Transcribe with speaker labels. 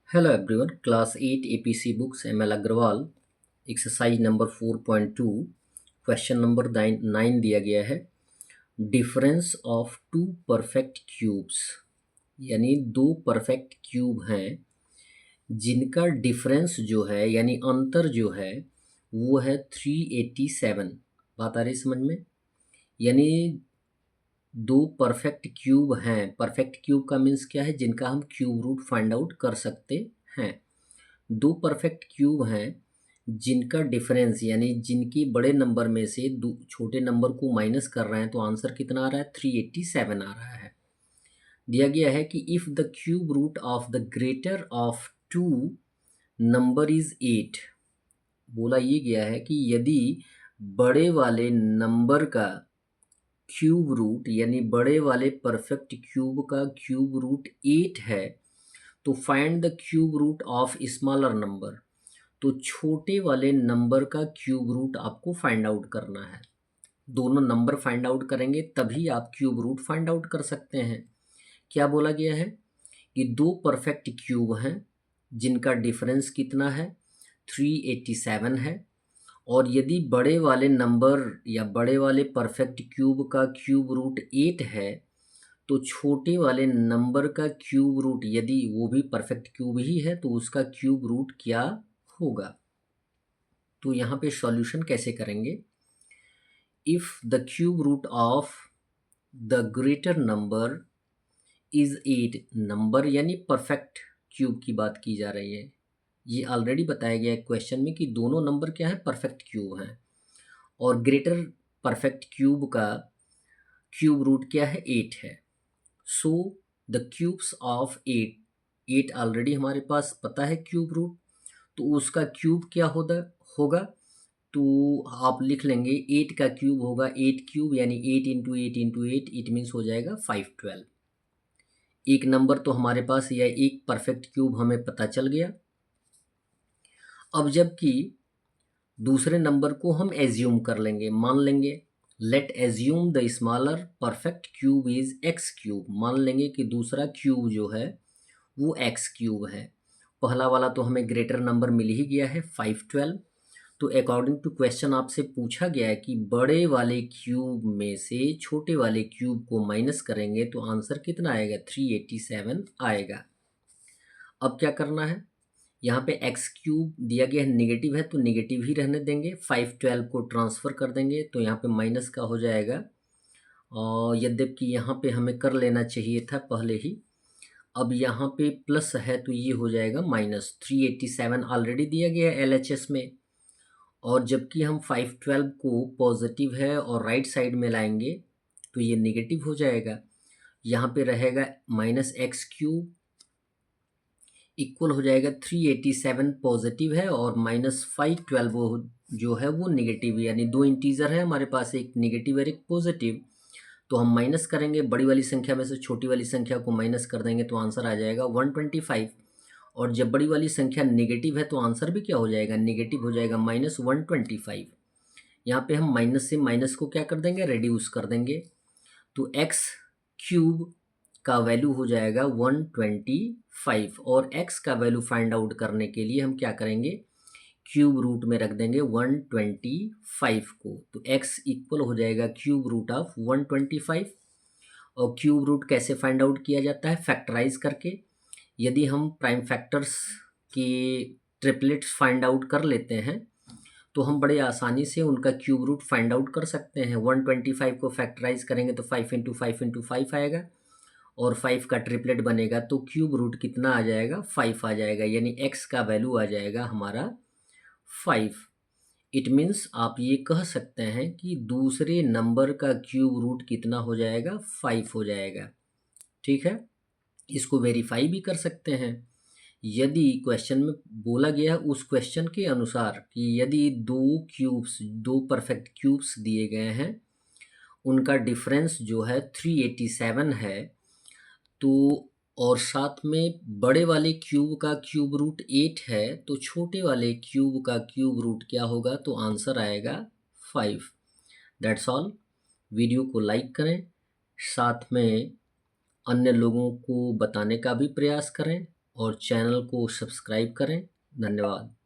Speaker 1: Hello everyone, Class 8 APC Books ML Agrawal, exercise number 4.2 question number 9 दिया गया है। Difference of two perfect cubes, यानी दो perfect cube हैं जिनका डिफरेंस जो है यानी अंतर जो है वो है 387। बात आ रही समझ में? यानी दो परफेक्ट क्यूब हैं। परफेक्ट क्यूब का मीन्स क्या है? जिनका हम क्यूब रूट फाइंड आउट कर सकते हैं। दो परफेक्ट क्यूब हैं जिनका डिफरेंस यानी जिनकी बड़े नंबर में से दो छोटे नंबर को माइनस कर रहे हैं तो आंसर कितना आ रहा है? 387 आ रहा है। दिया गया है कि if the cube root of the greater of two number is 8। बोला ये गया है कि यदि बड़े वाले नंबर का क्यूब रूट यानी बड़े वाले परफेक्ट क्यूब का क्यूब रूट 8 है तो find the cube root of smaller number. तो छोटे वाले नंबर का क्यूब रूट आपको फाइंड आउट करना है। दोनों नंबर फाइंड आउट करेंगे तभी आप क्यूब रूट फाइंड आउट कर सकते हैं। क्या बोला गया है कि दो परफेक्ट क्यूब हैं जिनका डिफरेंस कितना है? 387 है। और यदि बड़े वाले नंबर या बड़े वाले परफेक्ट क्यूब का क्यूब रूट 8 है तो छोटे वाले नंबर का क्यूब रूट यदि वो भी परफेक्ट क्यूब ही है तो उसका क्यूब रूट क्या होगा? तो यहाँ पे सॉल्यूशन कैसे करेंगे? If the cube root of the greater number is 8, number यानी परफेक्ट क्यूब की बात की जा रही है। ये ऑलरेडी बताया गया है क्वेश्चन में कि दोनों नंबर क्या है? परफेक्ट क्यूब हैं। और ग्रेटर परफेक्ट क्यूब का क्यूब रूट क्या है? 8 है। So the cubes of 8, 8 already हमारे पास पता है क्यूब रूट, तो उसका क्यूब क्या होगा? तो आप लिख लेंगे 8 का क्यूब होगा 8 क्यूब यानी 8 इंटू 8 इंटू 8, इट मीन्स हो जाएगा 512। एक नंबर तो हमारे पास या एक परफेक्ट क्यूब हमें पता चल गया। अब जबकि दूसरे नंबर को हम एज्यूम कर लेंगे, मान लेंगे। Late assume the smaller perfect cube is x cube. मान लेंगे कि दूसरा क्यूब जो है वो एक्स क्यूब है। पहला वाला तो हमें ग्रेटर नंबर मिल ही गया है 512। तो अकॉर्डिंग टू क्वेश्चन आपसे पूछा गया है कि बड़े वाले क्यूब में से छोटे वाले क्यूब को माइनस करेंगे तो आंसर कितना आएगा? 387 आएगा। अब क्या करना है? यहाँ पे एक्स क्यूब दिया गया है, नेगेटिव है तो नेगेटिव ही रहने देंगे। 512 को ट्रांसफ़र कर देंगे तो यहाँ पे माइनस का हो जाएगा। और यद्यपि यहाँ पे हमें कर लेना चाहिए था पहले ही। अब यहाँ पे प्लस है तो ये हो जाएगा माइनस। 387 ऑलरेडी दिया गया है LHS में। और जबकि हम 512 को पॉजिटिव है और राइट साइड में लाएंगे तो ये नेगेटिव हो जाएगा। यहाँ पे रहेगा माइनस एक्स क्यूब इक्वल हो जाएगा 387 पॉजिटिव है और माइनस 512 जो है वो नेगेटिव, यानी दो इंटीजर है हमारे पास, एक नेगेटिव और एक पॉजिटिव। तो हम माइनस करेंगे, बड़ी वाली संख्या में से छोटी वाली संख्या को माइनस कर देंगे तो आंसर आ जाएगा 125। और जब बड़ी वाली संख्या नेगेटिव है तो आंसर भी क्या हो जाएगा? नेगेटिव हो जाएगा -125। यहाँ पे हम माइनस से माइनस को क्या कर देंगे? रिड्यूस कर देंगे। तो एक्स क्यूब का वैल्यू हो जाएगा 125 और x का वैल्यू फाइंड आउट करने के लिए हम क्या करेंगे? क्यूब रूट में रख देंगे 125 को। तो x इक्वल हो जाएगा क्यूब रूट ऑफ 125। और क्यूब रूट कैसे फाइंड आउट किया जाता है? फैक्टराइज करके। यदि हम प्राइम फैक्टर्स के ट्रिपलेट्स फाइंड आउट कर लेते हैं तो हम बड़े आसानी से उनका क्यूब रूट फाइंड आउट कर सकते हैं। 125 को फैक्टराइज करेंगे तो 5 इंटू 5 इंटू 5 आएगा और 5 का ट्रिपलेट बनेगा तो क्यूब रूट कितना आ जाएगा? 5 आ जाएगा, यानी x का वैल्यू आ जाएगा हमारा 5। इट मीन्स आप ये कह सकते हैं कि दूसरे नंबर का क्यूब रूट कितना हो जाएगा? 5 हो जाएगा। ठीक है, इसको वेरीफाई भी कर सकते हैं। यदि क्वेश्चन में बोला गया उस क्वेश्चन के अनुसार कि यदि दो परफेक्ट क्यूब्स दिए गए हैं, उनका डिफरेंस जो है 387 है, तो और साथ में बड़े वाले क्यूब का क्यूब रूट 8 है तो छोटे वाले क्यूब का क्यूब रूट क्या होगा? तो आंसर आएगा 5। That's all. वीडियो को लाइक करें, साथ में अन्य लोगों को बताने का भी प्रयास करें और चैनल को सब्सक्राइब करें। धन्यवाद।